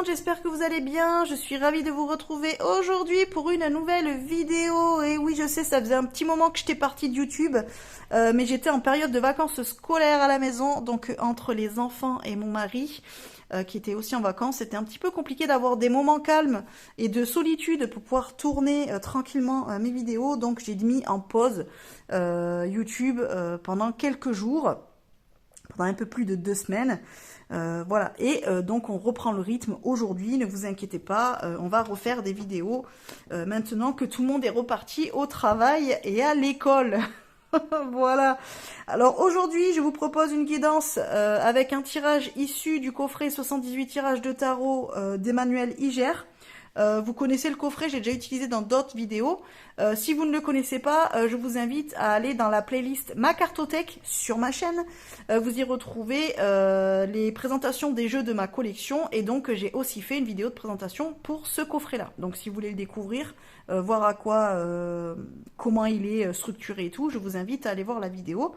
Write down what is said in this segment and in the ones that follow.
monde, j'espère que vous allez bien. Je suis ravie de vous retrouver aujourd'hui pour une nouvelle vidéo. Et oui, je sais, ça faisait un petit moment que j'étais partie de YouTube, mais j'étais en période de vacances scolaires à la maison, donc entre les enfants et mon mari, qui était aussi en vacances, c'était un petit peu compliqué d'avoir des moments calmes et de solitude pour pouvoir tourner tranquillement mes vidéos. Donc j'ai mis en pause YouTube pendant quelques jours, pendant un peu plus de 2 semaines. Voilà, et donc on reprend le rythme aujourd'hui, ne vous inquiétez pas, on va refaire des vidéos maintenant que tout le monde est reparti au travail et à l'école. Voilà, alors aujourd'hui je vous propose une guidance avec un tirage issu du coffret 78 tirages de tarot d'Emmanuel Iger. Vous connaissez le coffret, j'ai déjà utilisé dans d'autres vidéos. Si vous ne le connaissez pas, je vous invite à aller dans la playlist Ma Cartothèque sur ma chaîne. Vous y retrouvez les présentations des jeux de ma collection. Et donc j'ai aussi fait une vidéo de présentation pour ce coffret-là. Donc si vous voulez le découvrir, voir à quoi, comment il est structuré et tout, je vous invite à aller voir la vidéo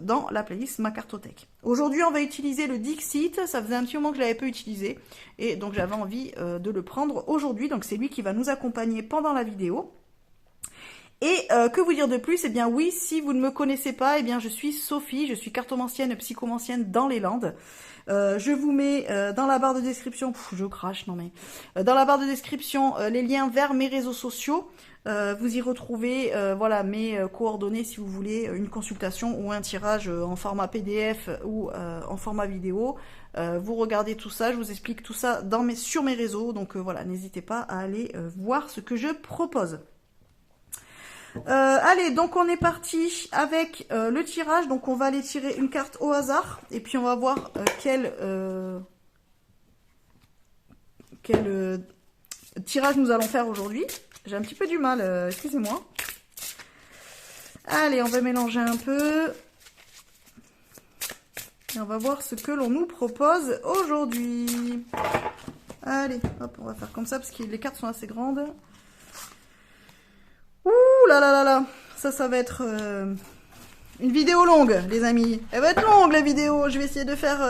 dans la playlist Ma Cartothèque. Aujourd'hui, on va utiliser le Dixit. Ça faisait un petit moment que je l'avais pas utilisé et donc j'avais envie de le prendre aujourd'hui. Donc c'est lui qui va nous accompagner pendant la vidéo. Et que vous dire de plus? Eh bien oui, si vous ne me connaissez pas, eh bien je suis Sophie, je suis cartomancienne, psychomancienne dans les Landes. Je vous mets dans la barre de description, je crache, non mais, dans la barre de description les liens vers mes réseaux sociaux. Vous y retrouvez voilà, mes coordonnées si vous voulez une consultation ou un tirage en format PDF ou en format vidéo. Vous regardez tout ça, je vous explique tout ça sur mes réseaux. Donc voilà, n'hésitez pas à aller voir ce que je propose. Allez, donc on est parti avec le tirage. Donc on va aller tirer une carte au hasard et puis on va voir quel tirage nous allons faire aujourd'hui. J'ai un petit peu du mal, excusez-moi. Allez, on va mélanger un peu. Et on va voir ce que l'on nous propose aujourd'hui. Allez, hop, on va faire comme ça parce que les cartes sont assez grandes. Ouh là là là là, ça va être une vidéo longue, les amis. Elle va être longue, la vidéo. Je vais essayer de faire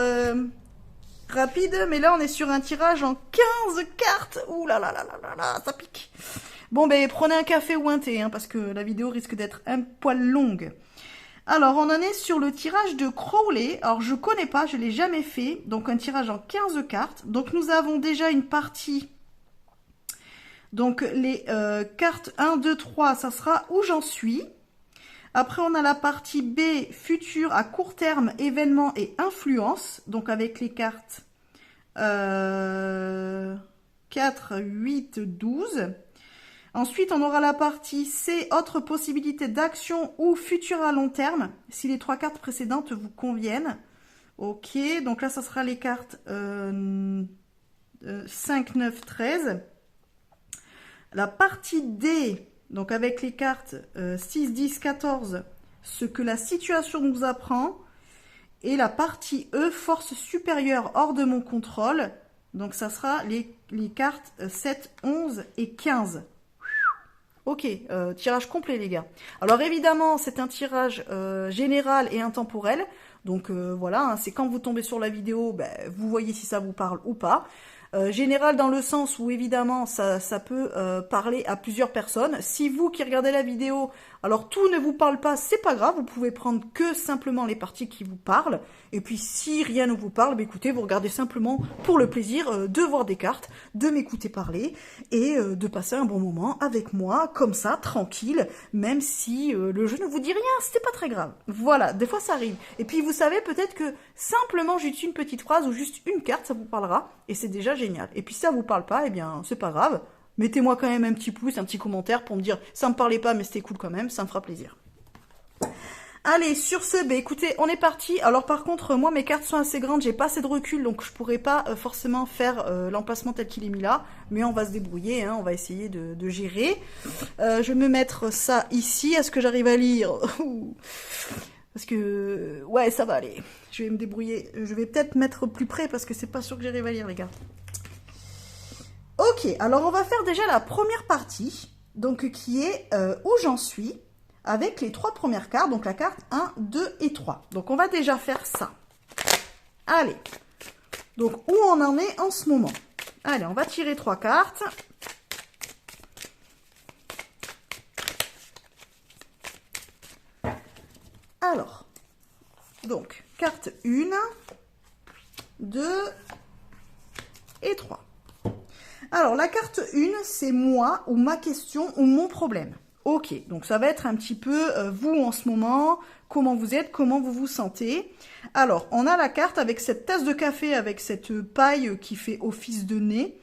rapide, mais là, on est sur un tirage en 15 cartes. Ouh là là là là là là, ça pique. Bon, ben, prenez un café ou un thé, hein, parce que la vidéo risque d'être un poil longue. Alors, on en est sur le tirage de Crowley. Alors, je connais pas, je l'ai jamais fait. Donc, un tirage en 15 cartes. Donc, nous avons déjà une partie. Donc, les cartes 1, 2, 3, ça sera où j'en suis. Après, on a la partie B, futur à court terme, événements et influence. Donc, avec les cartes 4, 8, 12. Ensuite, on aura la partie C, autres possibilités d'action ou futur à long terme, si les 3 cartes précédentes vous conviennent. Ok, donc là, ça sera les cartes 5, 9, 13. La partie D, donc avec les cartes 6, 10, 14, ce que la situation nous apprend. Et la partie E, force supérieure hors de mon contrôle. Donc ça sera les cartes 7, 11 et 15. Ok, tirage complet les gars. Alors évidemment, c'est un tirage général et intemporel. Donc voilà, hein, c'est quand vous tombez sur la vidéo, ben, vous voyez si ça vous parle ou pas. Général dans le sens où évidemment ça peut parler à plusieurs personnes. Si vous qui regardez la vidéo, alors tout ne vous parle pas, c'est pas grave, vous pouvez prendre que simplement les parties qui vous parlent. Et puis si rien ne vous parle, bah, écoutez, vous regardez simplement pour le plaisir de voir des cartes, de m'écouter parler et de passer un bon moment avec moi, comme ça, tranquille, même si le jeu ne vous dit rien, c'était pas très grave. Voilà, des fois ça arrive. Et puis vous savez peut-être que simplement juste une petite phrase ou juste une carte, ça vous parlera et c'est déjà génial. Et puis si ça vous parle pas, eh bien c'est pas grave. Mettez-moi quand même un petit pouce, un petit commentaire pour me dire ça me parlait pas mais c'était cool quand même, ça me fera plaisir. Allez, sur ce, bah écoutez, on est parti. Alors par contre, moi mes cartes sont assez grandes, j'ai pas assez de recul, donc je pourrais pas forcément faire l'emplacement tel qu'il est mis là. Mais on va se débrouiller, hein, on va essayer de gérer. Je vais me mettre ça ici, est-ce que j'arrive à lire? Parce que, ouais, ça va aller. Je vais me débrouiller. Je vais peut-être mettre plus près parce que c'est pas sûr que j'arrive à lire, les gars. Ok, alors on va faire déjà la première partie, donc qui est où j'en suis, avec les 3 premières cartes, donc la carte 1, 2 et 3. Donc on va déjà faire ça. Allez, donc où on en est en ce moment. Allez, on va tirer 3 cartes. Alors, donc, carte 1, 2 et 3. Alors, la carte 1, c'est moi ou ma question ou mon problème. Ok, donc ça va être un petit peu vous en ce moment, comment vous êtes, comment vous vous sentez. Alors, on a la carte avec cette tasse de café, avec cette paille qui fait office de nez.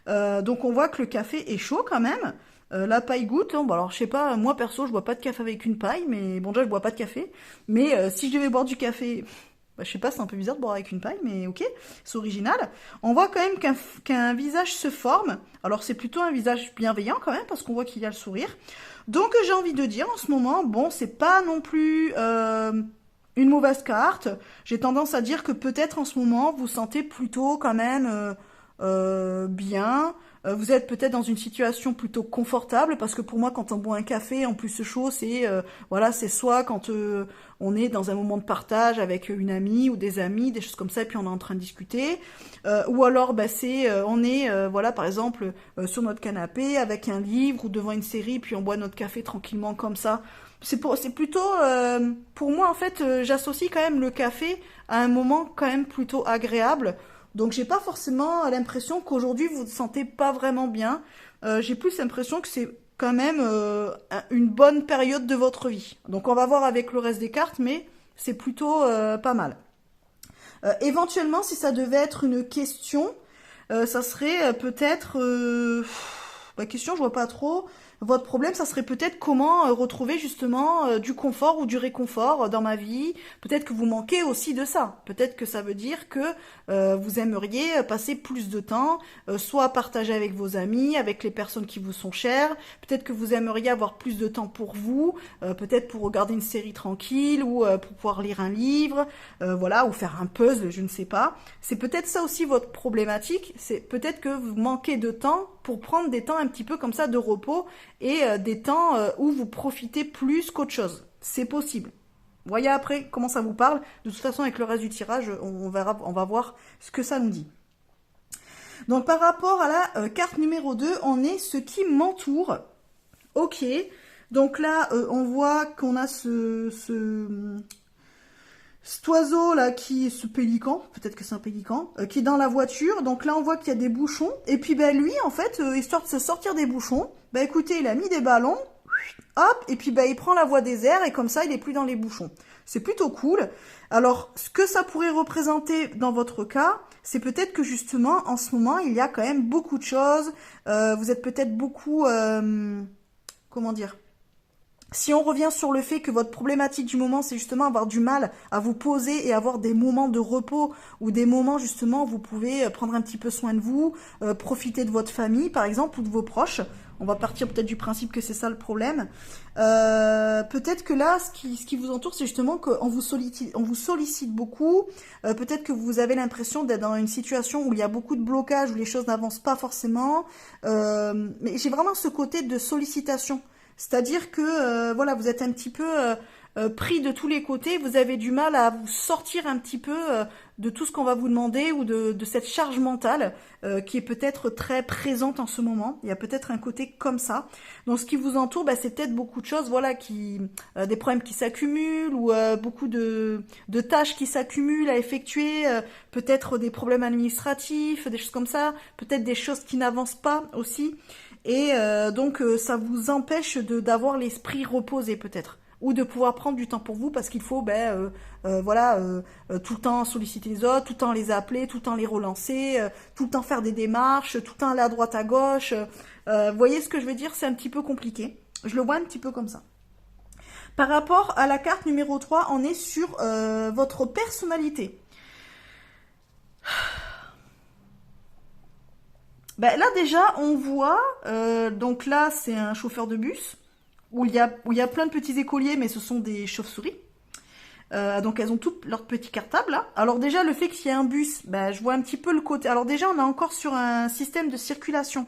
Donc, on voit que le café est chaud quand même. La paille goutte, hein. Bon, alors je sais pas, moi perso, je bois pas de café avec une paille, mais bon, déjà, je bois pas de café. Mais si je devais boire du café... Bah, je sais pas, c'est un peu bizarre de boire avec une paille, mais ok, c'est original. On voit quand même qu'un visage se forme. Alors c'est plutôt un visage bienveillant quand même, parce qu'on voit qu'il y a le sourire. Donc j'ai envie de dire en ce moment, bon, c'est pas non plus une mauvaise carte. J'ai tendance à dire que peut-être en ce moment, vous sentez plutôt quand même bien. Vous êtes peut-être dans une situation plutôt confortable, parce que pour moi, quand on boit un café, en plus chaud, c'est voilà, c'est soit quand on est dans un moment de partage avec une amie ou des amis, des choses comme ça, et puis on est en train de discuter, ou alors bah, c'est on est voilà, par exemple sur notre canapé avec un livre ou devant une série, puis on boit notre café tranquillement comme ça. C'est plutôt pour moi en fait, j'associe quand même le café à un moment quand même plutôt agréable. Donc j'ai pas forcément l'impression qu'aujourd'hui vous ne sentez pas vraiment bien. J'ai plus l'impression que c'est quand même une bonne période de votre vie. Donc on va voir avec le reste des cartes, mais c'est plutôt pas mal. Éventuellement, si ça devait être une question, ça serait peut-être... la question, je vois pas trop. Votre problème, ça serait peut-être comment retrouver justement du confort ou du réconfort dans ma vie. Peut-être que vous manquez aussi de ça. Peut-être que ça veut dire que vous aimeriez passer plus de temps, soit à partager avec vos amis, avec les personnes qui vous sont chères. Peut-être que vous aimeriez avoir plus de temps pour vous, peut-être pour regarder une série tranquille ou pour pouvoir lire un livre, voilà, ou faire un puzzle, je ne sais pas. C'est peut-être ça aussi votre problématique. C'est peut-être que vous manquez de temps pour prendre des temps un petit peu comme ça de repos et des temps où vous profitez plus qu'autre chose. C'est possible. Voyez après comment ça vous parle. De toute façon, avec le reste du tirage, on va voir ce que ça nous dit. Donc, par rapport à la carte numéro 2, on est ce qui m'entoure. Ok. Donc là, on voit qu'on a cet oiseau là ce pélican, peut-être que c'est un pélican, qui est dans la voiture. Donc là on voit qu'il y a des bouchons. Et puis ben lui en fait, histoire de se sortir des bouchons, ben écoutez, il a mis des ballons, hop, et puis ben il prend la voie des airs et comme ça il est plus dans les bouchons. C'est plutôt cool. Alors ce que ça pourrait représenter dans votre cas, c'est peut-être que justement en ce moment il y a quand même beaucoup de choses. Vous êtes peut-être beaucoup, comment dire, si on revient sur le fait que votre problématique du moment, c'est justement avoir du mal à vous poser et avoir des moments de repos ou des moments justement où vous pouvez prendre un petit peu soin de vous, profiter de votre famille par exemple ou de vos proches. On va partir peut-être du principe que c'est ça le problème. Peut-être que là, ce qui vous entoure, c'est justement qu'on vous sollicite beaucoup. Peut-être que vous avez l'impression d'être dans une situation où il y a beaucoup de blocages, où les choses n'avancent pas forcément. Mais j'ai vraiment ce côté de sollicitation. C'est-à-dire que voilà, vous êtes un petit peu pris de tous les côtés, vous avez du mal à vous sortir un petit peu de tout ce qu'on va vous demander ou de cette charge mentale qui est peut-être très présente en ce moment. Il y a peut-être un côté comme ça. Donc ce qui vous entoure, bah, c'est peut-être beaucoup de choses, voilà, des problèmes qui s'accumulent ou beaucoup de tâches qui s'accumulent à effectuer, peut-être des problèmes administratifs, des choses comme ça, peut-être des choses qui n'avancent pas aussi. Et donc ça vous empêche d'avoir l'esprit reposé peut-être, ou de pouvoir prendre du temps pour vous parce qu'il faut voilà, tout le temps solliciter les autres, tout le temps les appeler, tout le temps les relancer, tout le temps faire des démarches, tout le temps aller à droite à gauche. Vous voyez ce que je veux dire, c'est un petit peu compliqué. Je le vois un petit peu comme ça. Par rapport à la carte numéro 3, on est sur votre personnalité. Ben là déjà on voit, donc là c'est un chauffeur de bus, où il y a plein de petits écoliers, mais ce sont des chauves-souris. Donc elles ont toutes leurs petits cartables là. Alors déjà le fait qu'il y ait un bus, ben, je vois un petit peu le côté. Alors déjà on est encore sur un système de circulation.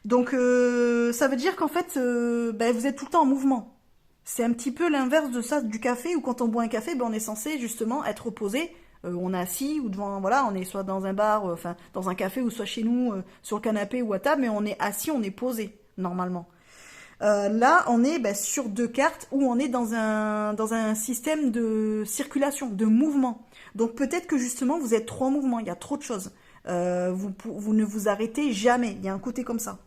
Donc ça veut dire qu'en fait ben, vous êtes tout le temps en mouvement. C'est un petit peu l'inverse de ça du café, où quand on boit un café, ben, on est censé justement être reposé, on est assis ou devant, voilà, on est soit dans un bar, enfin dans un café ou soit chez nous sur le canapé ou à table, mais on est assis, on est posé normalement. Là, on est sur deux cartes où on est dans un système de circulation, de mouvement. Donc peut-être que justement vous êtes trop en mouvement, il y a trop de choses. Vous ne vous arrêtez jamais, il y a un côté comme ça.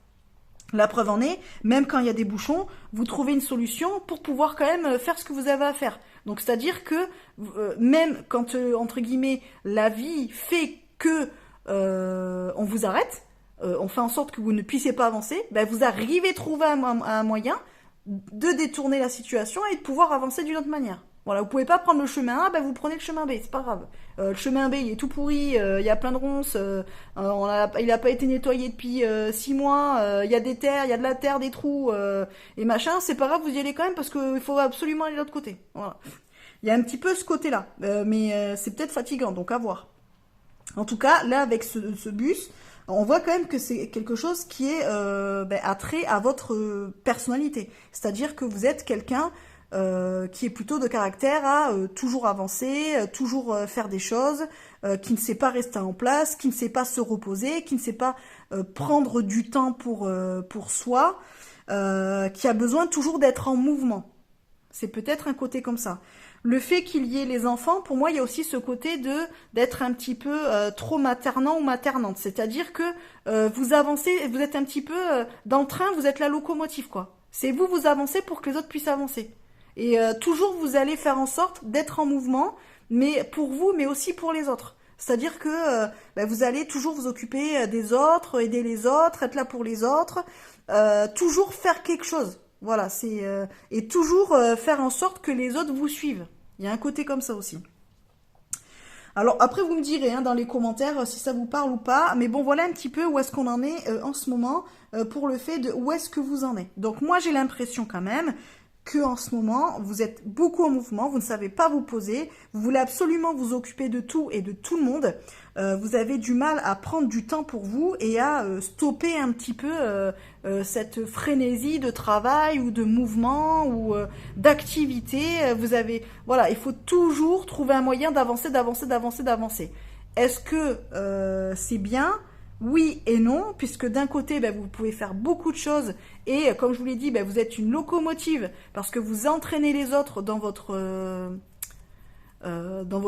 La preuve en est, même quand il y a des bouchons, vous trouvez une solution pour pouvoir quand même faire ce que vous avez à faire. Donc c'est-à-dire que même quand, entre guillemets, la vie fait que on vous arrête, on fait en sorte que vous ne puissiez pas avancer, vous arrivez à trouver un moyen de détourner la situation et de pouvoir avancer d'une autre manière. Voilà, vous pouvez pas prendre le chemin A, vous prenez le chemin B, c'est pas grave. Le chemin B, il est tout pourri, il y a plein de ronces, il a pas été nettoyé depuis 6 mois, il y a des terres, il y a de la terre, des trous, et machin, c'est pas grave, vous y allez quand même parce qu'il faut absolument aller de l'autre côté. Voilà. Il y a un petit peu ce côté-là, mais c'est peut-être fatigant, donc à voir. En tout cas, là, avec ce bus, on voit quand même que c'est quelque chose qui est attrait à votre personnalité. C'est-à-dire que vous êtes quelqu'un qui est plutôt de caractère à toujours avancer, toujours faire des choses, qui ne sait pas rester en place, qui ne sait pas se reposer, qui ne sait pas prendre du temps pour soi, qui a besoin toujours d'être en mouvement. C'est peut-être un côté comme ça. Le fait qu'il y ait les enfants, pour moi, il y a aussi ce côté d'être un petit peu trop maternant ou maternante. C'est-à-dire que vous avancez, vous êtes un petit peu dans le train, vous êtes la locomotive, quoi. C'est vous avancez pour que les autres puissent avancer. Et toujours, vous allez faire en sorte d'être en mouvement, mais pour vous, mais aussi pour les autres. C'est-à-dire que vous allez toujours vous occuper des autres, aider les autres, être là pour les autres, toujours faire quelque chose. Voilà, c'est et toujours faire en sorte que les autres vous suivent. Il y a un côté comme ça aussi. Alors après vous me direz dans les commentaires si ça vous parle ou pas, mais bon voilà un petit peu où est-ce qu'on en est en ce moment pour le fait de où est-ce que vous en êtes. Donc moi j'ai l'impression quand même que en ce moment vous êtes beaucoup en mouvement, vous ne savez pas vous poser, vous voulez absolument vous occuper de tout et de tout le monde. Vous avez du mal à prendre du temps pour vous et à stopper un petit peu cette frénésie de travail ou de mouvement ou d'activité. Vous avez, voilà, il faut toujours trouver un moyen d'avancer, d'avancer, d'avancer, d'avancer. Est-ce que c'est bien? Oui et non, puisque d'un côté, vous pouvez faire beaucoup de choses et, comme je vous l'ai dit, vous êtes une locomotive parce que vous entraînez les autres dans votre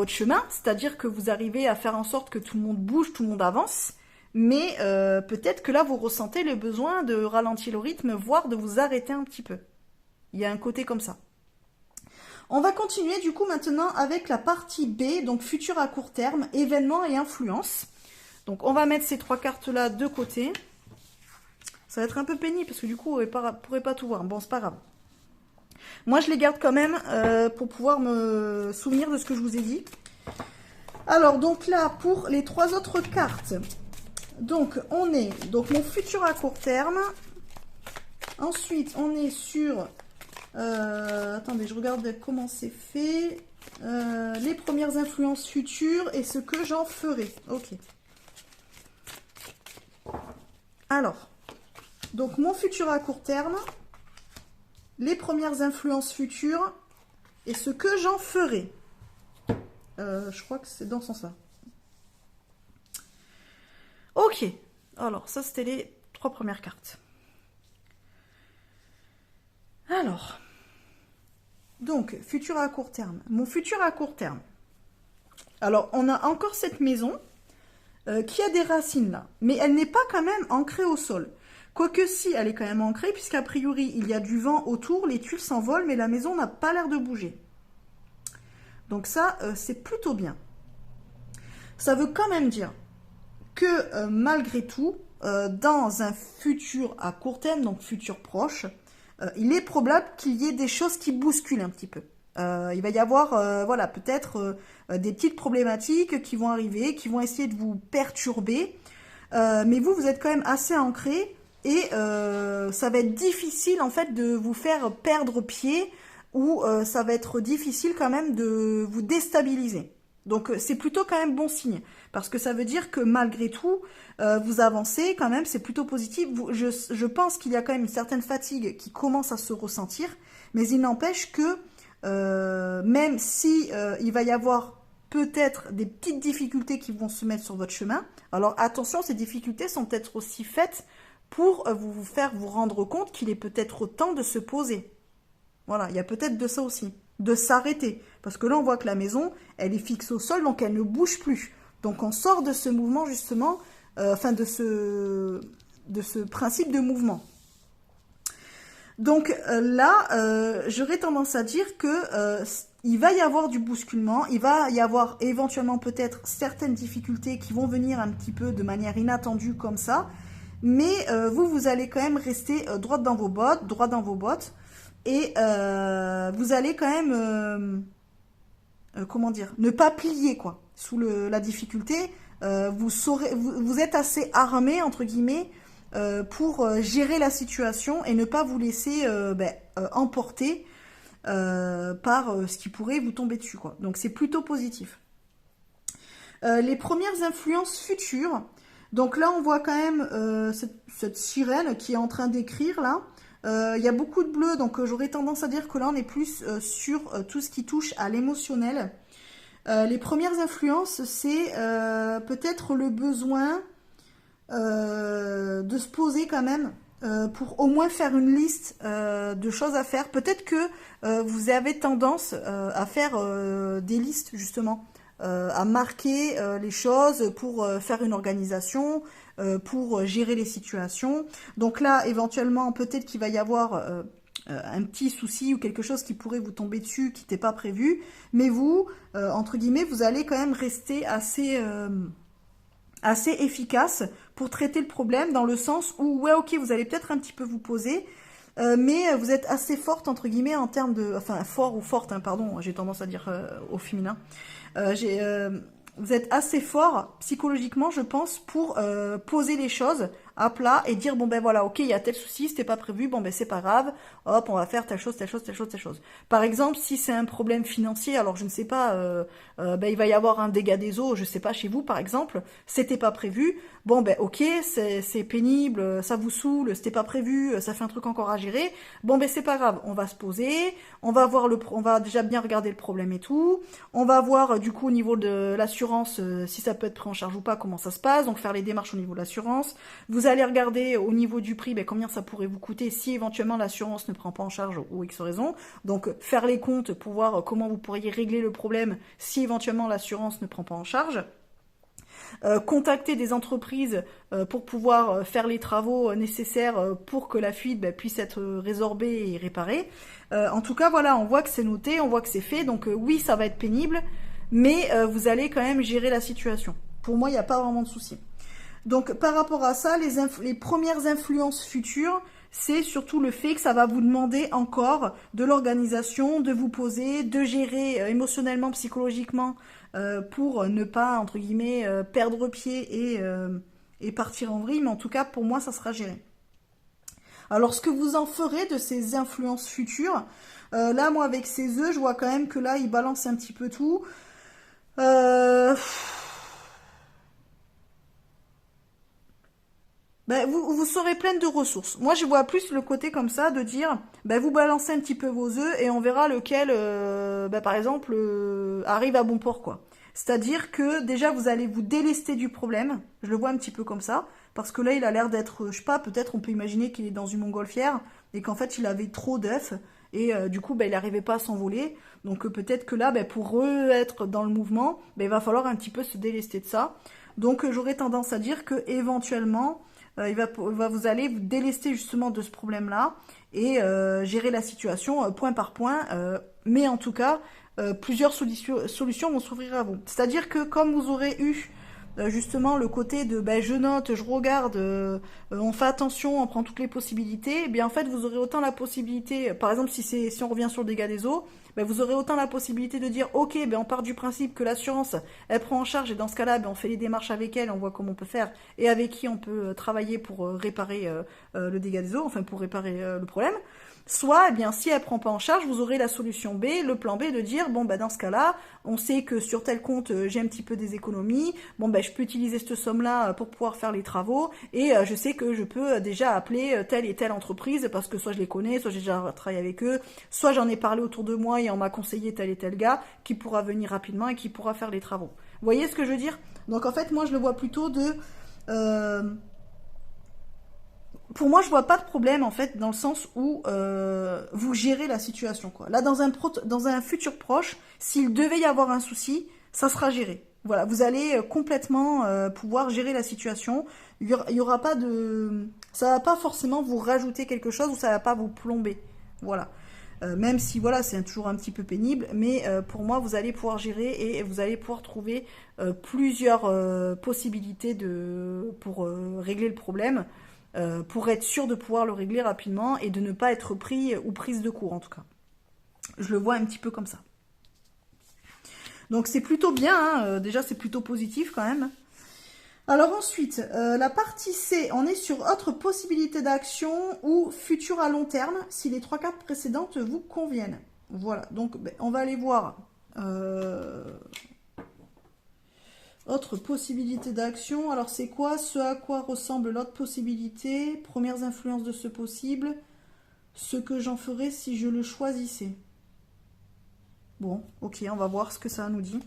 chemin, c'est-à-dire que vous arrivez à faire en sorte que tout le monde bouge, tout le monde avance, mais peut-être que là, vous ressentez le besoin de ralentir le rythme, voire de vous arrêter un petit peu. Il y a un côté comme ça. On va continuer du coup maintenant avec la partie B, donc futur à court terme, événements et influences. Donc on va mettre ces trois cartes-là de côté. Ça va être un peu pénible parce que du coup, on ne pourrait pas tout voir. Bon, c'est pas grave. Moi, je les garde quand même pour pouvoir me souvenir de ce que je vous ai dit. Alors, donc là, pour les trois autres cartes, donc on est, donc mon futur à court terme. Ensuite, on est sur, attendez, je regarde comment c'est fait. Les premières influences futures et ce que j'en ferai. Ok. Alors, donc mon futur à court terme, les premières influences futures et ce que j'en ferai. Je crois que c'est dans ce sens-là. Ok, alors ça c'était les trois premières cartes. Alors, donc, futur à court terme. Mon futur à court terme. Alors, on a encore cette maison qui a des racines là, mais elle n'est pas quand même ancrée au sol. Quoique si, elle est quand même ancrée, puisqu'a priori, il y a du vent autour, les tuiles s'envolent, mais la maison n'a pas l'air de bouger. Donc ça, c'est plutôt bien. Ça veut quand même dire que malgré tout, dans un futur à court terme, donc futur proche, il est probable qu'il y ait des choses qui bousculent un petit peu. Il va y avoir, voilà, peut-être des petites problématiques qui vont arriver, qui vont essayer de vous perturber. Mais vous êtes quand même assez ancré et ça va être difficile en fait de vous faire perdre pied ou ça va être difficile quand même de vous déstabiliser. Donc c'est plutôt quand même bon signe parce que ça veut dire que malgré tout vous avancez quand même, c'est plutôt positif. Je pense qu'il y a quand même une certaine fatigue qui commence à se ressentir, mais il n'empêche que même si il va y avoir peut-être des petites difficultés qui vont se mettre sur votre chemin. Alors attention, ces difficultés sont peut-être aussi faites pour vous faire vous rendre compte qu'il est peut-être temps de se poser. Voilà, il y a peut-être de ça aussi, de s'arrêter. Parce que là, on voit que la maison, elle est fixe au sol, donc elle ne bouge plus. Donc on sort de ce mouvement, justement, de ce principe de mouvement. Donc là, j'aurais tendance à dire que il va y avoir du bousculement, il va y avoir éventuellement peut-être certaines difficultés qui vont venir un petit peu de manière inattendue comme ça, mais vous allez quand même rester droit dans vos bottes, et vous allez quand même, comment dire, ne pas plier quoi, sous la difficulté. Vous êtes assez armé, entre guillemets, pour gérer la situation et ne pas vous laisser emporter par ce qui pourrait vous tomber dessus, quoi. Donc c'est plutôt positif. Les premières influences futures. Donc là, on voit quand même cette sirène qui est en train d'écrire là. Il y a beaucoup de bleu, donc j'aurais tendance à dire que là, on est plus sur tout ce qui touche à l'émotionnel. Les premières influences, c'est peut-être le besoin de se poser quand même pour au moins faire une liste de choses à faire. Peut-être que vous avez tendance à faire des listes justement, à marquer les choses pour faire une organisation, pour gérer les situations. Donc là, éventuellement, peut-être qu'il va y avoir un petit souci ou quelque chose qui pourrait vous tomber dessus, qui n'était pas prévu. Mais vous, entre guillemets, vous allez quand même rester assez efficace pour traiter le problème, dans le sens où, ouais, ok, vous allez peut-être un petit peu vous poser, mais vous êtes assez forte, entre guillemets, en termes de... Enfin, fort ou forte, hein, pardon, j'ai tendance à dire au féminin. Vous êtes assez fort psychologiquement, je pense, pour poser les choses à plat et dire, bon ben voilà, ok, il y a tel souci, c'était pas prévu, bon ben c'est pas grave, hop, on va faire telle chose, telle chose, telle chose, telle chose. Par exemple, si c'est un problème financier, alors je ne sais pas, il va y avoir un dégât des eaux, je sais pas, chez vous par exemple, c'était pas prévu, bon ben ok, c'est pénible, ça vous saoule, c'était pas prévu, ça fait un truc encore à gérer, bon ben c'est pas grave, on va se poser, on va déjà bien regarder le problème et tout, on va voir du coup au niveau de l'assurance, si ça peut être pris en charge ou pas, comment ça se passe, donc faire les démarches au niveau de l'assurance. Vous allez regarder au niveau du prix, combien ça pourrait vous coûter si éventuellement l'assurance ne prend pas en charge ou X raison. Donc faire les comptes pour voir comment vous pourriez régler le problème si éventuellement l'assurance ne prend pas en charge. Contacter des entreprises pour pouvoir faire les travaux nécessaires pour que la fuite puisse être résorbée et réparée. En tout cas, voilà, on voit que c'est noté, on voit que c'est fait. Donc oui, ça va être pénible, mais vous allez quand même gérer la situation. Pour moi, il n'y a pas vraiment de souci. Donc par rapport à ça, les premières influences futures, c'est surtout le fait que ça va vous demander encore de l'organisation, de vous poser, de gérer émotionnellement, psychologiquement, pour ne pas, entre guillemets, perdre pied et partir en vrille. Mais en tout cas, pour moi, ça sera géré. Alors, ce que vous en ferez de ces influences futures, là, moi, avec ces œufs, je vois quand même que là, ils balancent un petit peu tout. Vous serez pleine de ressources. Moi, je vois plus le côté comme ça, de dire, vous balancez un petit peu vos œufs et on verra lequel, par exemple, arrive à bon port, quoi. C'est-à-dire que déjà, vous allez vous délester du problème. Je le vois un petit peu comme ça. Parce que là, il a l'air d'être, je sais pas, peut-être on peut imaginer qu'il est dans une montgolfière et qu'en fait, il avait trop d'œufs et du coup, il n'arrivait pas à s'envoler. Donc peut-être que là, pour être dans le mouvement, il va falloir un petit peu se délester de ça. Donc j'aurais tendance à dire que éventuellement, vous allez vous délester justement de ce problème-là et gérer la situation point par point. Mais en tout cas, plusieurs solutions vont s'ouvrir à vous. C'est-à-dire que comme vous aurez eu justement le côté de je note, je regarde, on fait attention, on prend toutes les possibilités, en fait vous aurez autant la possibilité, par exemple si on revient sur le dégât des eaux, vous aurez autant la possibilité de dire ok, on part du principe que l'assurance elle prend en charge et dans ce cas-là on fait les démarches avec elle, on voit comment on peut faire et avec qui on peut travailler pour réparer le dégât des eaux, enfin pour réparer le problème. Soit, eh bien, si elle prend pas en charge, vous aurez la solution B, le plan B, de dire, bon, bah, dans ce cas-là, on sait que sur tel compte, j'ai un petit peu des économies, bon, bah, je peux utiliser cette somme-là pour pouvoir faire les travaux, et je sais que je peux déjà appeler telle et telle entreprise, parce que soit je les connais, soit j'ai déjà travaillé avec eux, soit j'en ai parlé autour de moi et on m'a conseillé tel et tel gars, qui pourra venir rapidement et qui pourra faire les travaux. Vous voyez ce que je veux dire? Donc, en fait, moi, je le vois plutôt de... pour moi, je vois pas de problème en fait dans le sens où vous gérez la situation quoi. Là, dans un futur proche, s'il devait y avoir un souci, ça sera géré. Voilà, vous allez complètement pouvoir gérer la situation. Il y aura pas de, ça va pas forcément vous rajouter quelque chose ou ça va pas vous plomber. Voilà. Même si voilà, c'est toujours un petit peu pénible, mais pour moi, vous allez pouvoir gérer et vous allez pouvoir trouver plusieurs possibilités pour régler le problème. Pour être sûr de pouvoir le régler rapidement et de ne pas être pris ou prise de court en tout cas. Je le vois un petit peu comme ça. Donc c'est plutôt bien, hein. Déjà c'est plutôt positif quand même. Alors ensuite, la partie C, on est sur autre possibilité d'action ou futur à long terme, si les 3 cartes précédentes vous conviennent. Voilà, donc ben, on va aller voir... Autre possibilité d'action, alors c'est quoi? Ce à quoi ressemble l'autre possibilité? Premières influences de ce possible. Ce que j'en ferais si je le choisissais. Bon, ok, on va voir ce que ça nous dit.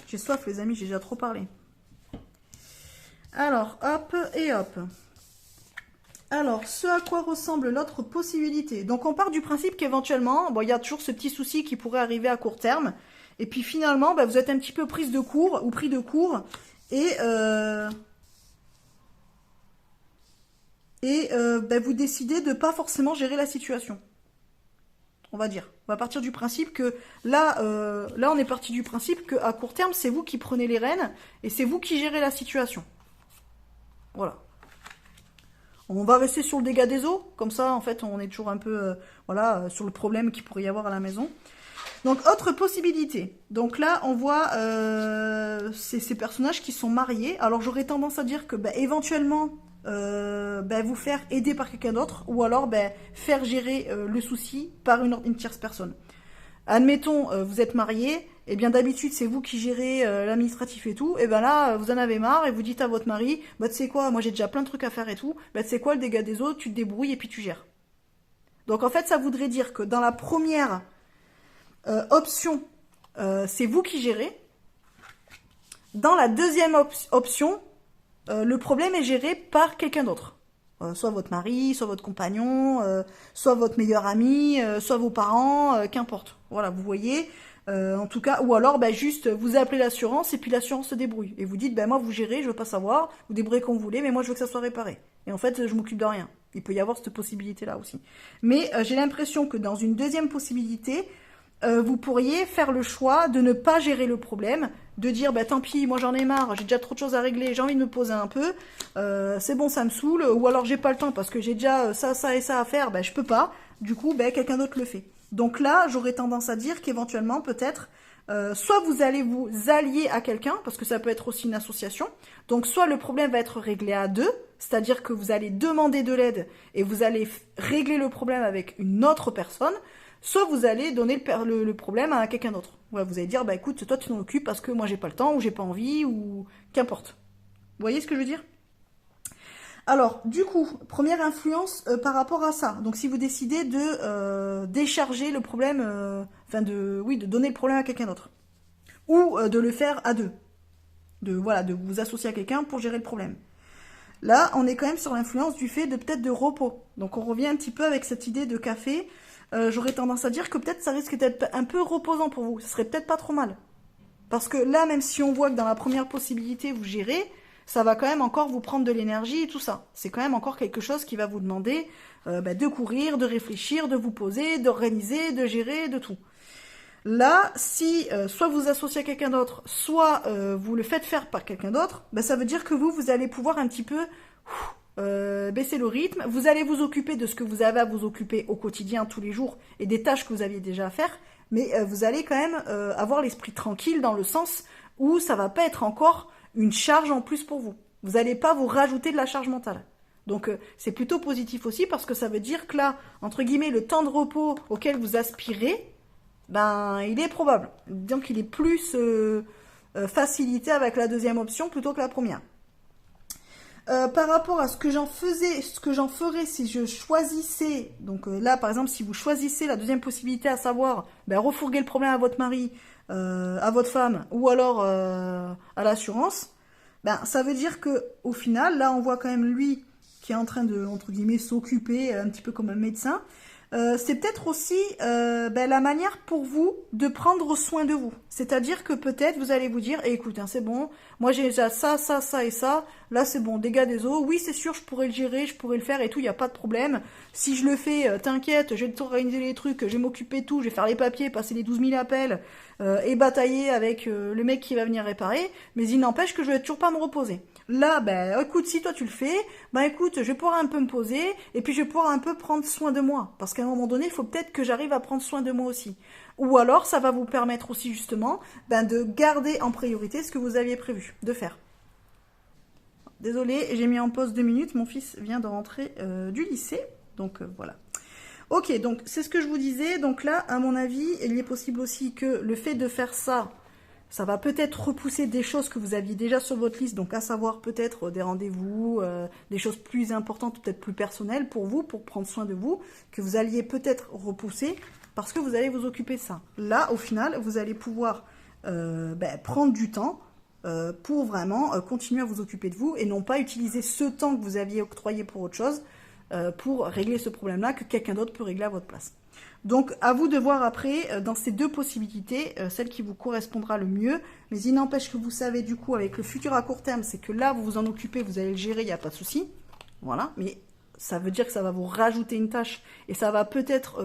J'ai soif les amis, j'ai déjà trop parlé. Alors, hop et hop. Alors, ce à quoi ressemble l'autre possibilité. Donc, on part du principe qu'éventuellement, bon, il y a toujours ce petit souci qui pourrait arriver à court terme. Et puis finalement, bah, vous êtes un petit peu prise de court ou pris de court. Et bah, vous décidez de ne pas forcément gérer la situation. On va dire. On va partir du principe que là on est parti du principe qu'à court terme, c'est vous qui prenez les rênes et c'est vous qui gérez la situation. Voilà. On va rester sur le dégât des eaux, comme ça, en fait, on est toujours un peu voilà, sur le problème qu'il pourrait y avoir à la maison. Donc, autre possibilité. Donc là, on voit ces personnages qui sont mariés. Alors, j'aurais tendance à dire que, bah, éventuellement, vous faire aider par quelqu'un d'autre, ou alors faire gérer le souci par une tierce personne. Admettons, vous êtes marié, et bien d'habitude c'est vous qui gérez l'administratif et tout, et ben là vous en avez marre et vous dites à votre mari, bah tu sais quoi, moi j'ai déjà plein de trucs à faire et tout, bah tu sais quoi, le dégât des eaux, tu te débrouilles et puis tu gères. Donc en fait ça voudrait dire que dans la première option, c'est vous qui gérez. Dans la deuxième option, le problème est géré par quelqu'un d'autre. Soit votre mari, soit votre compagnon, soit votre meilleur ami, soit vos parents, qu'importe. Voilà, vous voyez. En tout cas, ou alors juste vous appelez l'assurance et puis l'assurance se débrouille. Et vous dites, moi vous gérez, je veux pas savoir, vous débrouillez comme vous voulez, mais moi je veux que ça soit réparé. Et en fait, je m'occupe de rien. Il peut y avoir cette possibilité-là aussi. Mais j'ai l'impression que dans une deuxième possibilité, vous pourriez faire le choix de ne pas gérer le problème, de dire tant pis, moi j'en ai marre, j'ai déjà trop de choses à régler, j'ai envie de me poser un peu, c'est bon, ça me saoule, ou alors j'ai pas le temps parce que j'ai déjà ça et ça à faire, je peux pas, du coup quelqu'un d'autre le fait. Donc là, j'aurais tendance à dire qu'éventuellement peut-être, soit vous allez vous allier à quelqu'un, parce que ça peut être aussi une association, donc soit le problème va être réglé à deux, c'est-à-dire que vous allez demander de l'aide et vous allez régler le problème avec une autre personne, soit vous allez donner le problème à quelqu'un d'autre. Ouais, vous allez dire, écoute, toi tu t'en occupes parce que moi j'ai pas le temps, ou j'ai pas envie, ou qu'importe. Vous voyez ce que je veux dire? Alors, du coup, première influence par rapport à ça. Donc si vous décidez de décharger le problème, de donner le problème à quelqu'un d'autre. Ou de le faire à deux. De vous associer à quelqu'un pour gérer le problème. Là, on est quand même sur l'influence du fait de peut-être de repos. Donc on revient un petit peu avec cette idée de café. J'aurais tendance à dire que peut-être ça risque d'être un peu reposant pour vous. Ce serait peut-être pas trop mal. Parce que là, même si on voit que dans la première possibilité, vous gérez, ça va quand même encore vous prendre de l'énergie et tout ça. C'est quand même encore quelque chose qui va vous demander de courir, de réfléchir, de vous poser, d'organiser, de gérer, de tout. Là, si soit vous associez à quelqu'un d'autre, soit vous le faites faire par quelqu'un d'autre, ça veut dire que vous allez pouvoir un petit peu baisser le rythme. Vous allez vous occuper de ce que vous avez à vous occuper au quotidien, tous les jours, et des tâches que vous aviez déjà à faire, mais vous allez quand même avoir l'esprit tranquille dans le sens où ça va pas être encore une charge en plus pour vous. Vous n'allez pas vous rajouter de la charge mentale. Donc c'est plutôt positif aussi parce que ça veut dire que là, entre guillemets, le temps de repos auquel vous aspirez, ben il est probable. Donc il est plus facilité avec la deuxième option plutôt que la première. Par rapport à ce que j'en ferais si je choisissais, donc là par exemple si vous choisissez la deuxième possibilité, à savoir refourguer le problème à votre mari, à votre femme ou alors à l'assurance, ça veut dire que au final là on voit quand même lui qui est en train de entre guillemets s'occuper un petit peu comme un médecin. C'est peut-être aussi la manière pour vous de prendre soin de vous. C'est-à-dire que peut-être vous allez vous dire, écoute, hein, c'est bon, moi j'ai déjà ça, ça, ça et ça, là c'est bon, dégâts des eaux, oui c'est sûr, je pourrais le gérer, je pourrais le faire et tout, il n'y a pas de problème. Si je le fais, t'inquiète, je vais t'organiser les trucs, je vais m'occuper de tout, je vais faire les papiers, passer les 12 000 appels et batailler avec le mec qui va venir réparer, mais il n'empêche que je vais toujours pas me reposer. Là, écoute, si toi tu le fais, écoute, je vais pouvoir un peu me poser, et puis je vais pouvoir un peu prendre soin de moi. Parce qu'à un moment donné, il faut peut-être que j'arrive à prendre soin de moi aussi. Ou alors, ça va vous permettre aussi justement de garder en priorité ce que vous aviez prévu de faire. Désolée, j'ai mis en pause 2 minutes, mon fils vient de rentrer du lycée, donc voilà. Ok, donc c'est ce que je vous disais, donc là, à mon avis, il est possible aussi que le fait de faire ça, ça va peut-être repousser des choses que vous aviez déjà sur votre liste, donc à savoir peut-être des rendez-vous, des choses plus importantes, peut-être plus personnelles pour vous, pour prendre soin de vous, que vous alliez peut-être repousser parce que vous allez vous occuper de ça. Là, au final, vous allez pouvoir prendre du temps pour vraiment continuer à vous occuper de vous et non pas utiliser ce temps que vous aviez octroyé pour autre chose pour régler ce problème-là que quelqu'un d'autre peut régler à votre place. Donc, à vous de voir après, dans ces deux possibilités, celle qui vous correspondra le mieux. Mais il n'empêche que vous savez, du coup, avec le futur à court terme, c'est que là, vous vous en occupez, vous allez le gérer, il n'y a pas de souci. Voilà, mais ça veut dire que ça va vous rajouter une tâche. Et ça va peut-être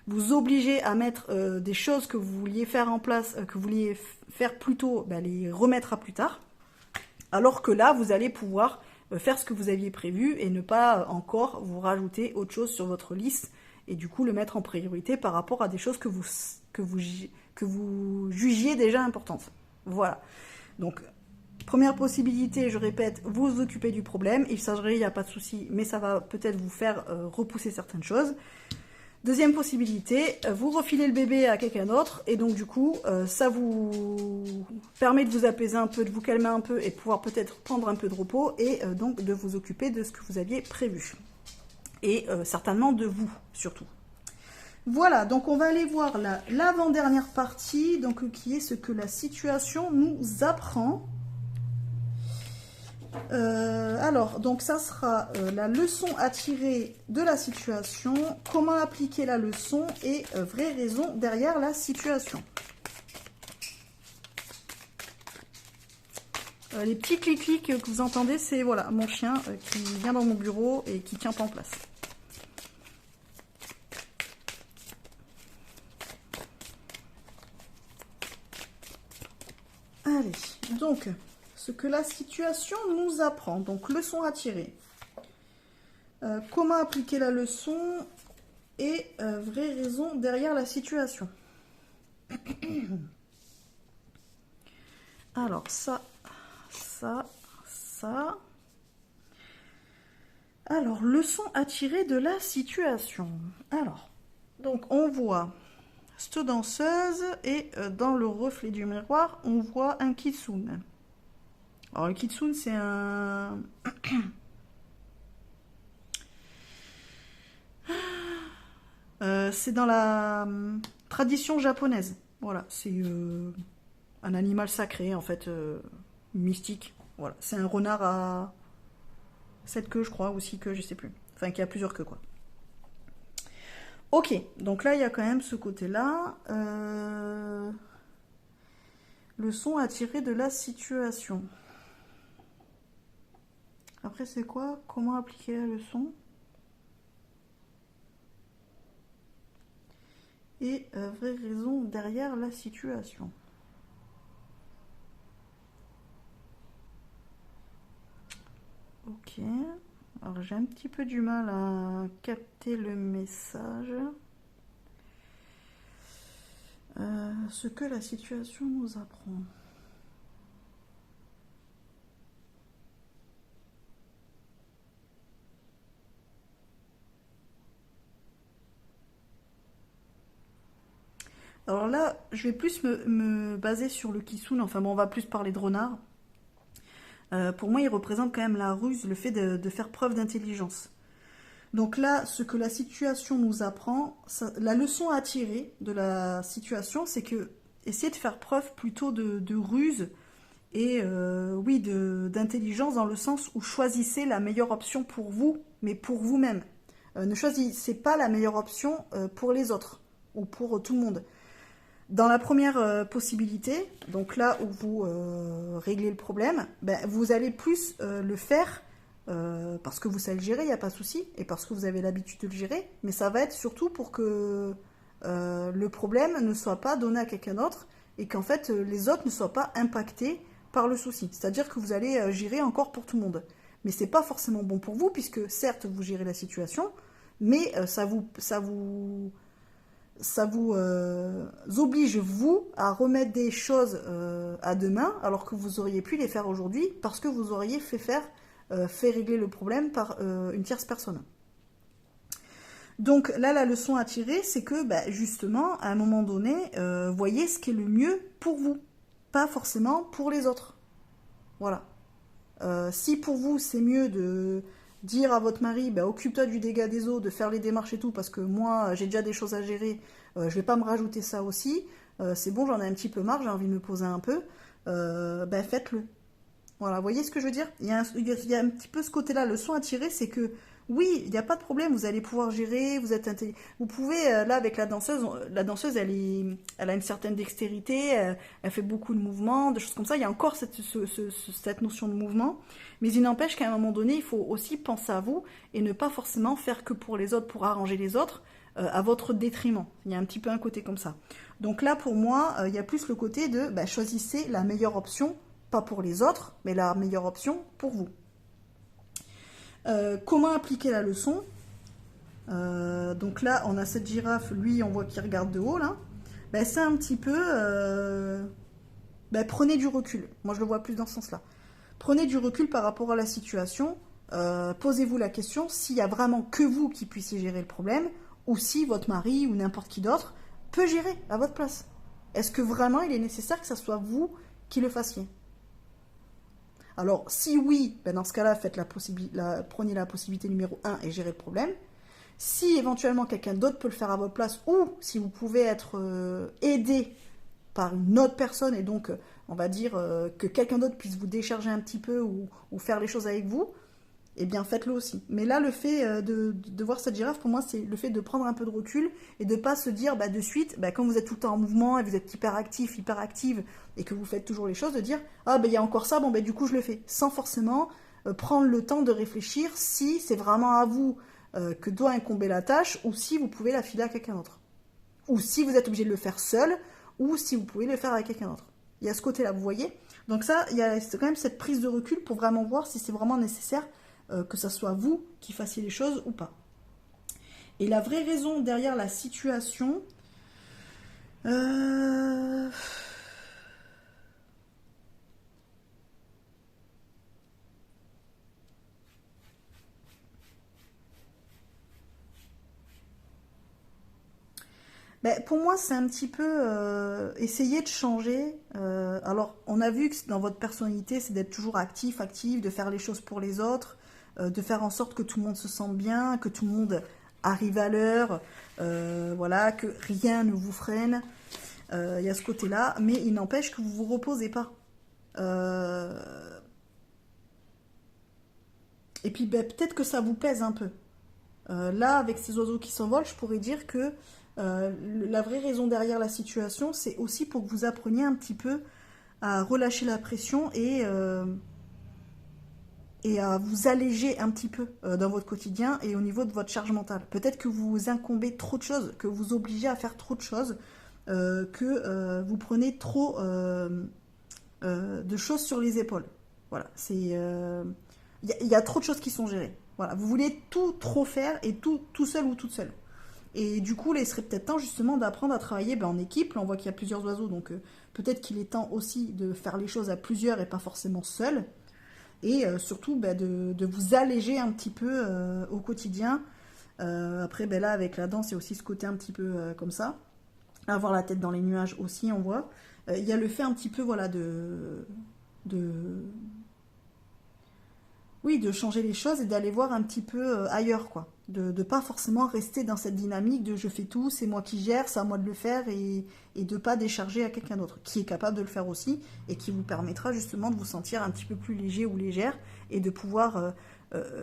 vous obliger à mettre des choses que vous vouliez faire en place, que vous vouliez faire plus tôt, les remettre à plus tard. Alors que là, vous allez pouvoir faire ce que vous aviez prévu et ne pas encore vous rajouter autre chose sur votre liste et du coup le mettre en priorité par rapport à des choses que vous jugiez déjà importantes. Voilà. Donc, première possibilité, je répète, vous occupez du problème, il s'agirait, il n'y a pas de souci, mais ça va peut-être vous faire repousser certaines choses. Deuxième possibilité, vous refilez le bébé à quelqu'un d'autre et donc du coup, ça vous permet de vous apaiser un peu, de vous calmer un peu et de pouvoir peut-être prendre un peu de repos et donc de vous occuper de ce que vous aviez prévu. Et certainement de vous, surtout. Voilà, donc on va aller voir l'avant-dernière partie, donc qui est ce que la situation nous apprend. Alors, donc ça sera la leçon à tirer de la situation, comment appliquer la leçon et vraies raisons derrière la situation. Les petits clics-clics que vous entendez, c'est voilà, mon chien qui vient dans mon bureau et qui tient pas en place. Allez, donc, ce que la situation nous apprend. Donc, leçon à tirer. Comment appliquer la leçon et vraies raisons derrière la situation. Alors, ça. Alors, leçon à tirer de la situation. Alors, donc on voit cette danseuse et dans le reflet du miroir, on voit un kitsune. Alors, le kitsune, c'est un... c'est dans la tradition japonaise. Voilà, c'est un animal sacré, en fait, mystique. Voilà, c'est un renard à 7 queues, je crois, ou 6 queues, je sais plus. Enfin, qui a plusieurs queues, quoi. Ok, donc là, il y a quand même ce côté-là. Leçon à tirer de la situation. Après, c'est quoi? Comment appliquer la leçon? Et vraie raison derrière la situation. Ok. Alors j'ai un petit peu du mal à capter le message. Ce que la situation nous apprend. Alors là, je vais plus me baser sur le Kisune, enfin bon, on va plus parler de renard. Pour moi, il représente quand même la ruse, le fait de faire preuve d'intelligence. Donc là, ce que la situation nous apprend, la leçon à tirer de la situation, c'est que essayez de faire preuve plutôt de ruse et oui, d'intelligence dans le sens où choisissez la meilleure option pour vous, mais pour vous-même. Ne choisissez pas la meilleure option pour les autres ou pour tout le monde. Dans la première possibilité, donc là où vous réglez le problème, ben, vous allez plus le faire parce que vous savez le gérer, il n'y a pas de souci, et parce que vous avez l'habitude de le gérer, mais ça va être surtout pour que le problème ne soit pas donné à quelqu'un d'autre et qu'en fait les autres ne soient pas impactés par le souci. C'est-à-dire que vous allez gérer encore pour tout le monde. Mais c'est pas forcément bon pour vous, puisque certes vous gérez la situation, mais ça vous oblige, vous, à remettre des choses à demain, alors que vous auriez pu les faire aujourd'hui, parce que vous auriez fait régler le problème par une tierce personne. Donc là, la leçon à tirer, c'est que bah, justement, à un moment donné, voyez ce qui est le mieux pour vous, pas forcément pour les autres. Voilà. Si pour vous, c'est mieux de dire à votre mari, bah, occupe-toi du dégât des eaux, de faire les démarches et tout, parce que moi, j'ai déjà des choses à gérer, je vais pas me rajouter ça aussi, c'est bon, j'en ai un petit peu marre, j'ai envie de me poser un peu, bah, faites-le. Voilà, vous voyez ce que je veux dire? Il y a un petit peu ce côté-là. Le soin à tirer, c'est que oui, il n'y a pas de problème, vous allez pouvoir gérer, vous pouvez, là, avec la danseuse, elle a une certaine dextérité, elle fait beaucoup de mouvements, de choses comme ça. Il y a encore cette notion de mouvement, mais il n'empêche qu'à un moment donné, il faut aussi penser à vous et ne pas forcément faire que pour les autres, pour arranger les autres, à votre détriment. Il y a un petit peu un côté comme ça. Donc là, pour moi, il y a plus le côté de bah, choisissez la meilleure option pas pour les autres, mais la meilleure option pour vous. Comment appliquer la leçon? Donc là, on a cette girafe, lui, on voit qu'il regarde de haut, là. Ben, c'est un petit peu... ben, prenez du recul. Moi, je le vois plus dans ce sens-là. Prenez du recul par rapport à la situation. Posez-vous la question s'il y a vraiment que vous qui puissiez gérer le problème, ou si votre mari ou n'importe qui d'autre peut gérer à votre place. Est-ce que vraiment il est nécessaire que ce soit vous qui le fassiez? Alors, si oui, ben dans ce cas-là, prenez la possibilité numéro 1 et gérez le problème. Si éventuellement quelqu'un d'autre peut le faire à votre place, ou si vous pouvez être aidé par une autre personne, et donc on va dire que quelqu'un d'autre puisse vous décharger un petit peu ou faire les choses avec vous, eh bien faites-le aussi. Mais là, le fait de voir cette girafe, pour moi, c'est le fait de prendre un peu de recul et de ne pas se dire bah, de suite, bah, quand vous êtes tout le temps en mouvement et vous êtes hyper actif, hyper active et que vous faites toujours les choses, de dire ah ben il y a encore ça, bon ben du coup je le fais, sans forcément prendre le temps de réfléchir si c'est vraiment à vous que doit incomber la tâche ou si vous pouvez la filer à quelqu'un d'autre. Ou si vous êtes obligé de le faire seul ou si vous pouvez le faire avec quelqu'un d'autre. Il y a ce côté-là, vous voyez. Donc ça, il y a quand même cette prise de recul pour vraiment voir si c'est vraiment nécessaire que ce soit vous qui fassiez les choses ou pas. Et la vraie raison derrière la situation... Ben, pour moi, c'est un petit peu essayer de changer. Alors, on a vu que dans votre personnalité, c'est d'être toujours actif, active, de faire les choses pour les autres, de faire en sorte que tout le monde se sente bien, que tout le monde arrive à l'heure, voilà, que rien ne vous freine. Il y a ce côté-là, mais il n'empêche que vous vous reposez pas. Et puis, ben, peut-être que ça vous pèse un peu. Là, avec ces oiseaux qui s'envolent, je pourrais dire que la vraie raison derrière la situation, c'est aussi pour que vous appreniez un petit peu à relâcher la pression et à vous alléger un petit peu dans votre quotidien et au niveau de votre charge mentale. Peut-être que vous incombez trop de choses, que vous obligez à faire trop de choses, que vous prenez trop de choses sur les épaules. Voilà, il y a trop de choses qui sont gérées. Voilà, vous voulez tout trop faire et tout seul ou toute seule. Et du coup, là, il serait peut-être temps justement d'apprendre à travailler en équipe. Là, on voit qu'il y a plusieurs oiseaux, donc peut-être qu'il est temps aussi de faire les choses à plusieurs et pas forcément seul. Et surtout de vous alléger un petit peu au quotidien. Après, là, avec la danse, il y a aussi ce côté un petit peu comme ça. Avoir la tête dans les nuages aussi, on voit. Il y a le fait un petit peu, voilà, de oui, de changer les choses et d'aller voir un petit peu ailleurs, quoi. De ne pas forcément rester dans cette dynamique de je fais tout, c'est moi qui gère, c'est à moi de le faire et de ne pas décharger à quelqu'un d'autre, qui est capable de le faire aussi et qui vous permettra justement de vous sentir un petit peu plus léger ou légère et de pouvoir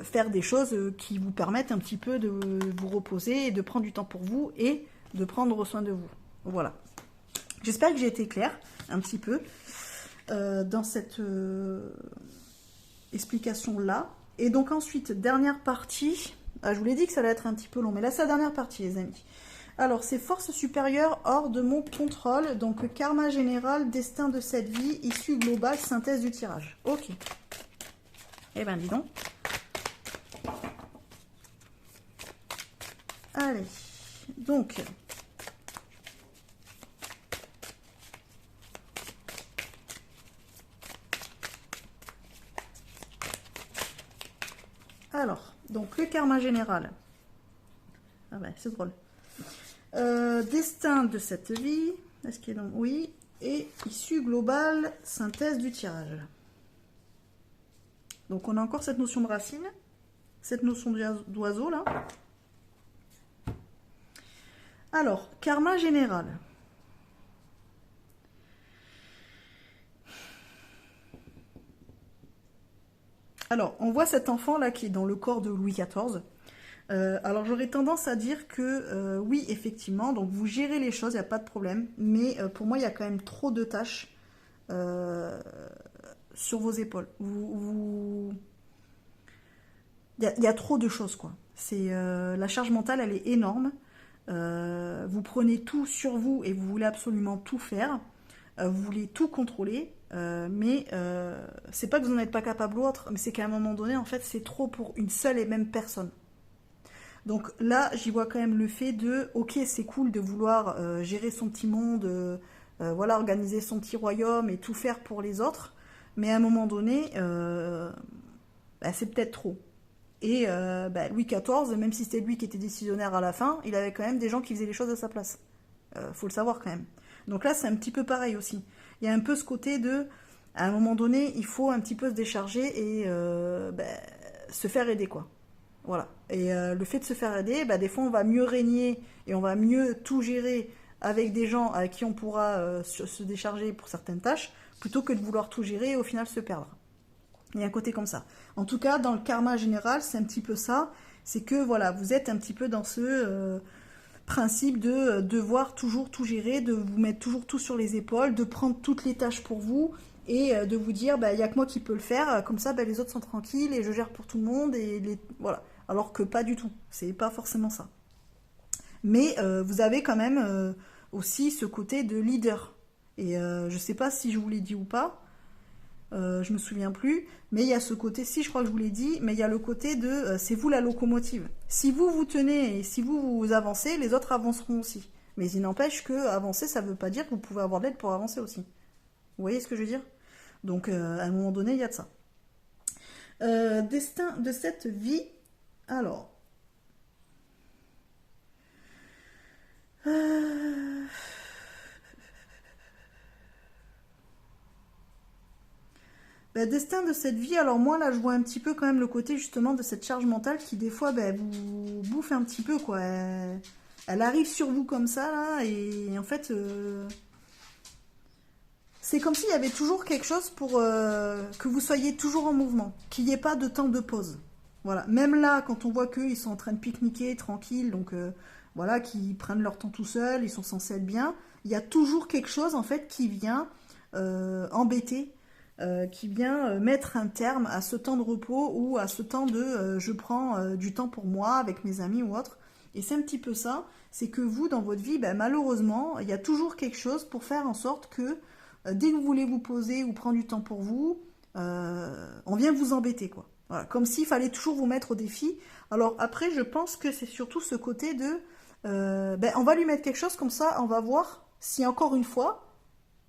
faire des choses qui vous permettent un petit peu de vous reposer et de prendre du temps pour vous et de prendre soin de vous. Voilà. J'espère que j'ai été claire un petit peu dans cette explication là. Et donc ensuite, dernière partie. Je vous l'ai dit que ça allait être un petit peu long, mais là c'est la dernière partie, les amis. Alors, c'est force supérieure hors de mon contrôle. Donc, karma général, destin de cette vie, issue globale, synthèse du tirage. Ok. Eh ben, dis donc. Allez. Donc. Alors, donc le karma général. Ah ouais, c'est drôle. Destin de cette vie. Est-ce qu'il est donc oui. Et issue globale, synthèse du tirage. Donc on a encore cette notion de racine. Cette notion d'oiseau là. Alors, karma général. Alors, on voit cet enfant là qui est dans le corps de Louis XIV. Alors j'aurais tendance à dire que oui, effectivement, donc vous gérez les choses, il n'y a pas de problème, mais pour moi il y a quand même trop de tâches sur vos épaules. Il y a trop de choses, quoi. La charge mentale, elle est énorme. Vous prenez tout sur vous et vous voulez absolument tout faire. Vous voulez tout contrôler, mais c'est pas que vous n'en êtes pas capable ou autre, mais c'est qu'à un moment donné, en fait, c'est trop pour une seule et même personne. Donc là, j'y vois quand même le fait de, ok, c'est cool de vouloir gérer son petit monde, voilà, organiser son petit royaume et tout faire pour les autres, mais à un moment donné, c'est peut-être trop. Et Louis XIV, même si c'était lui qui était décisionnaire à la fin, il avait quand même des gens qui faisaient les choses à sa place. Faut le savoir quand même. Donc là, c'est un petit peu pareil aussi. Il y a un peu ce côté de, à un moment donné, il faut un petit peu se décharger et se faire aider, quoi. Voilà. Et le fait de se faire aider, des fois on va mieux régner et on va mieux tout gérer avec des gens à qui on pourra se décharger pour certaines tâches, plutôt que de vouloir tout gérer et au final se perdre. Il y a un côté comme ça. En tout cas, dans le karma général, c'est un petit peu ça. C'est que voilà, vous êtes un petit peu dans ce principe de devoir toujours tout gérer, de vous mettre toujours tout sur les épaules, de prendre toutes les tâches pour vous et de vous dire, il n'y a que moi qui peux le faire, comme ça les autres sont tranquilles et je gère pour tout le monde. Voilà. Alors que pas du tout. C'est pas forcément ça. Mais vous avez quand même aussi ce côté de leader. Et je sais pas si je vous l'ai dit ou pas. Je me souviens plus, mais il y a ce côté, si je crois que je vous l'ai dit, mais il y a le côté de c'est vous la locomotive. Si vous vous tenez et si vous avancez, les autres avanceront aussi. Mais il n'empêche que avancer, ça ne veut pas dire que vous pouvez avoir de l'aide pour avancer aussi. Vous voyez ce que je veux dire? Donc à un moment donné, il y a de ça. Destin de cette vie. Alors. Destin de cette vie, alors moi là je vois un petit peu quand même le côté justement de cette charge mentale qui des fois vous bouffe un petit peu quoi. Elle arrive sur vous comme ça là et en fait c'est comme s'il y avait toujours quelque chose pour que vous soyez toujours en mouvement, qu'il n'y ait pas de temps de pause. Voilà, même là quand on voit qu'eux ils sont en train de pique-niquer tranquille, donc voilà, qu'ils prennent leur temps tout seuls, ils sont censés être bien, il y a toujours quelque chose en fait qui vient embêter. Qui vient mettre un terme à ce temps de repos ou à ce temps de je prends du temps pour moi avec mes amis ou autre. Et c'est un petit peu ça, c'est que vous dans votre vie, malheureusement, il y a toujours quelque chose pour faire en sorte que dès que vous voulez vous poser ou prendre du temps pour vous, on vient vous embêter quoi. Voilà, comme s'il fallait toujours vous mettre au défi. Alors après, je pense que c'est surtout ce côté de... on va lui mettre quelque chose comme ça, on va voir si encore une fois,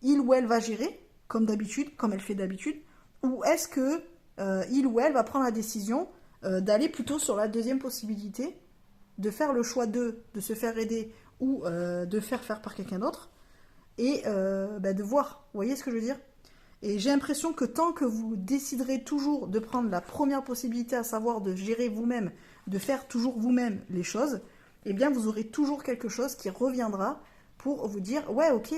il ou elle va gérer, comme d'habitude, comme elle fait d'habitude, ou est-ce que il ou elle va prendre la décision d'aller plutôt sur la deuxième possibilité, de faire le choix de se faire aider ou de faire par quelqu'un d'autre, et de voir, vous voyez ce que je veux dire? Et j'ai l'impression que tant que vous déciderez toujours de prendre la première possibilité, à savoir de gérer vous-même, de faire toujours vous-même les choses, eh bien vous aurez toujours quelque chose qui reviendra pour vous dire ouais ok,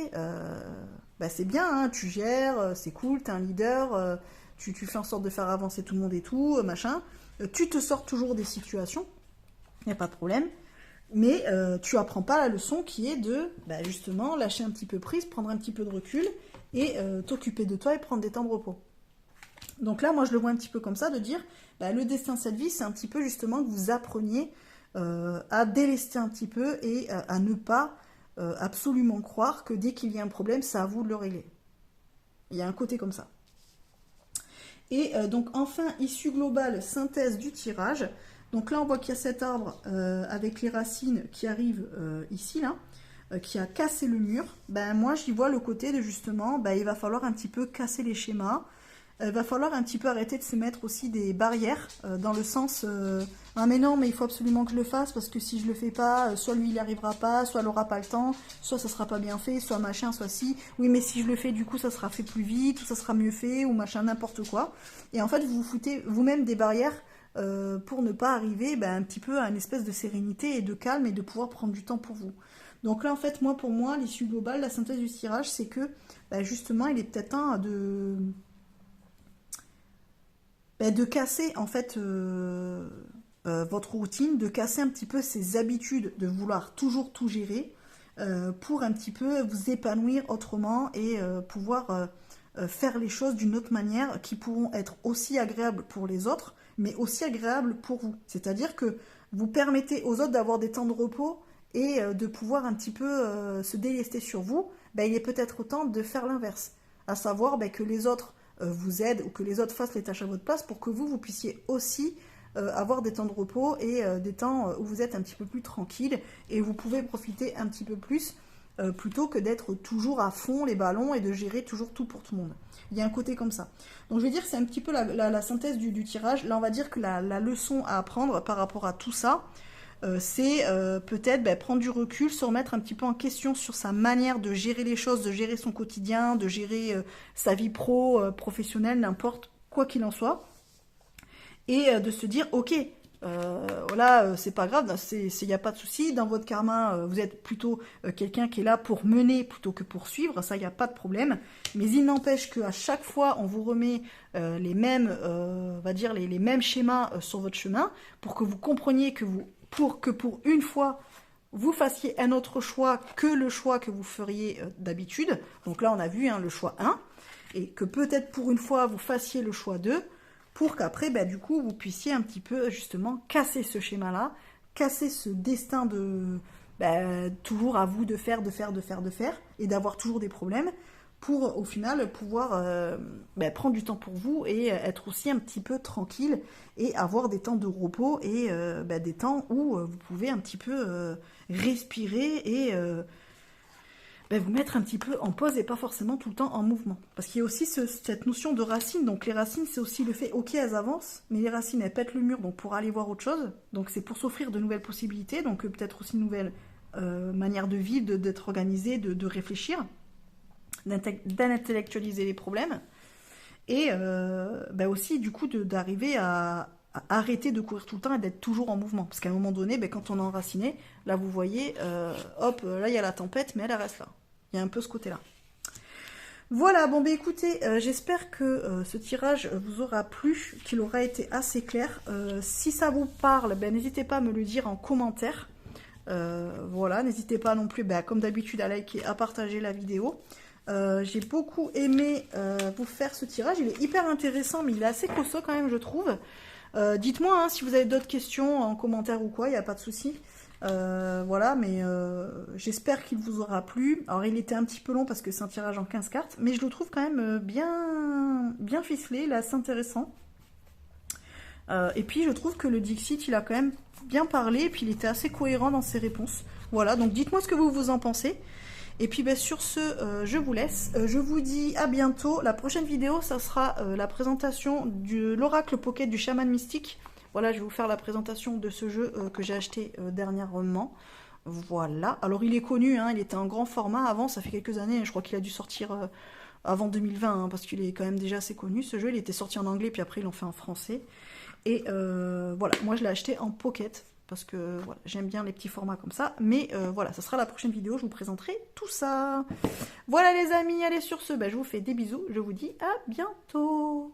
c'est bien, hein, tu gères, c'est cool, t'es un leader, tu fais en sorte de faire avancer tout le monde et tout, machin. Tu te sors toujours des situations, il n'y a pas de problème, mais tu apprends pas la leçon qui est de justement lâcher un petit peu prise, prendre un petit peu de recul et t'occuper de toi et prendre des temps de repos. Donc là, moi je le vois un petit peu comme ça, de dire le destin de cette vie, c'est un petit peu justement que vous appreniez à délester un petit peu et à ne pas absolument croire que dès qu'il y a un problème, c'est à vous de le régler. Il y a un côté comme ça. Et donc enfin, issue globale, synthèse du tirage. Donc là, on voit qu'il y a cet arbre avec les racines qui arrivent ici, là, qui a cassé le mur. Moi, j'y vois le côté de justement, il va falloir un petit peu casser les schémas. Il va falloir un petit peu arrêter de se mettre aussi des barrières, dans le sens ah mais non, mais il faut absolument que je le fasse, parce que si je le fais pas, soit lui il n'y arrivera pas, soit elle n'aura pas le temps, soit ça sera pas bien fait, soit machin, soit si. Oui, mais si je le fais, du coup, ça sera fait plus vite, ou ça sera mieux fait, ou machin, n'importe quoi. Et en fait, vous vous foutez vous-même des barrières pour ne pas arriver un petit peu à une espèce de sérénité et de calme et de pouvoir prendre du temps pour vous. Donc là, en fait, pour moi, l'issue globale, la synthèse du tirage, c'est que justement, il est peut-être temps de casser en fait votre routine, de casser un petit peu ces habitudes de vouloir toujours tout gérer pour un petit peu vous épanouir autrement et pouvoir faire les choses d'une autre manière qui pourront être aussi agréables pour les autres, mais aussi agréables pour vous. C'est-à-dire que vous permettez aux autres d'avoir des temps de repos et de pouvoir un petit peu se délester sur vous. Il est peut-être temps de faire l'inverse, à savoir que les autres vous aident ou que les autres fassent les tâches à votre place pour que vous puissiez aussi avoir des temps de repos et des temps où vous êtes un petit peu plus tranquille et vous pouvez profiter un petit peu plus plutôt que d'être toujours à fond les ballons et de gérer toujours tout pour tout le monde. Il y a un côté comme ça. Donc je vais dire que c'est un petit peu la synthèse du tirage. Là on va dire que la leçon à apprendre par rapport à tout ça, c'est peut-être prendre du recul, se remettre un petit peu en question sur sa manière de gérer les choses, de gérer son quotidien, de gérer sa vie professionnelle, n'importe quoi qu'il en soit, et de se dire ok, voilà, c'est pas grave, il n'y a pas de souci, dans votre karma, vous êtes plutôt quelqu'un qui est là pour mener plutôt que pour suivre, ça il n'y a pas de problème, mais il n'empêche qu'à chaque fois on vous remet les mêmes, on va dire les mêmes schémas sur votre chemin, pour que vous compreniez que pour une fois, vous fassiez un autre choix que le choix que vous feriez d'habitude. Donc là, on a vu le choix 1. Et que peut-être pour une fois, vous fassiez le choix 2. Pour qu'après, du coup, vous puissiez un petit peu, justement, casser ce schéma-là. Casser ce destin de toujours à vous de faire. Et d'avoir toujours des problèmes. Pour, au final, pouvoir prendre du temps pour vous et être aussi un petit peu tranquille et avoir des temps de repos et des temps où vous pouvez un petit peu respirer et vous mettre un petit peu en pause et pas forcément tout le temps en mouvement. Parce qu'il y a aussi cette notion de racines. Donc les racines, c'est aussi le fait, ok, elles avancent, mais les racines, elles pètent le mur donc pour aller voir autre chose. Donc c'est pour s'offrir de nouvelles possibilités, donc peut-être aussi une nouvelle manière de vivre, d'être organisé, de réfléchir, d'intellectualiser les problèmes et aussi du coup d'arriver à arrêter de courir tout le temps et d'être toujours en mouvement, parce qu'à un moment donné quand on est enraciné, là vous voyez hop, là il y a la tempête mais elle reste là, il y a un peu ce côté là. Voilà, bon écoutez, j'espère que ce tirage vous aura plu, qu'il aura été assez clair. Si ça vous parle, n'hésitez pas à me le dire en commentaire. Voilà, n'hésitez pas non plus comme d'habitude à liker, à partager la vidéo. J'ai beaucoup aimé vous faire ce tirage, il est hyper intéressant mais il est assez costaud quand même je trouve. Dites-moi si vous avez d'autres questions en commentaire ou quoi, il n'y a pas de souci. Voilà, mais j'espère qu'il vous aura plu. Alors il était un petit peu long parce que c'est un tirage en 15 cartes, mais je le trouve quand même bien ficelé, il est assez intéressant. Et puis je trouve que le Dixit, il a quand même bien parlé, et puis il était assez cohérent dans ses réponses. Voilà, donc dites-moi ce que vous en pensez. Et puis ben, sur ce, je vous laisse. Je vous dis à bientôt. La prochaine vidéo, ça sera la présentation de l'Oracle Pocket du Chaman Mystique. Voilà, je vais vous faire la présentation de ce jeu que j'ai acheté dernièrement. Voilà, alors il est connu, hein, il était en grand format avant, ça fait quelques années, je crois qu'il a dû sortir avant 2020, hein, parce qu'il est quand même déjà assez connu ce jeu, il était sorti en anglais, puis après ils l'ont fait en français. Et voilà, moi je l'ai acheté en pocket, parce que voilà, j'aime bien les petits formats comme ça, mais voilà, ça sera la prochaine vidéo, je vous présenterai tout ça. Voilà les amis, allez sur ce, ben, je vous fais des bisous, je vous dis à bientôt.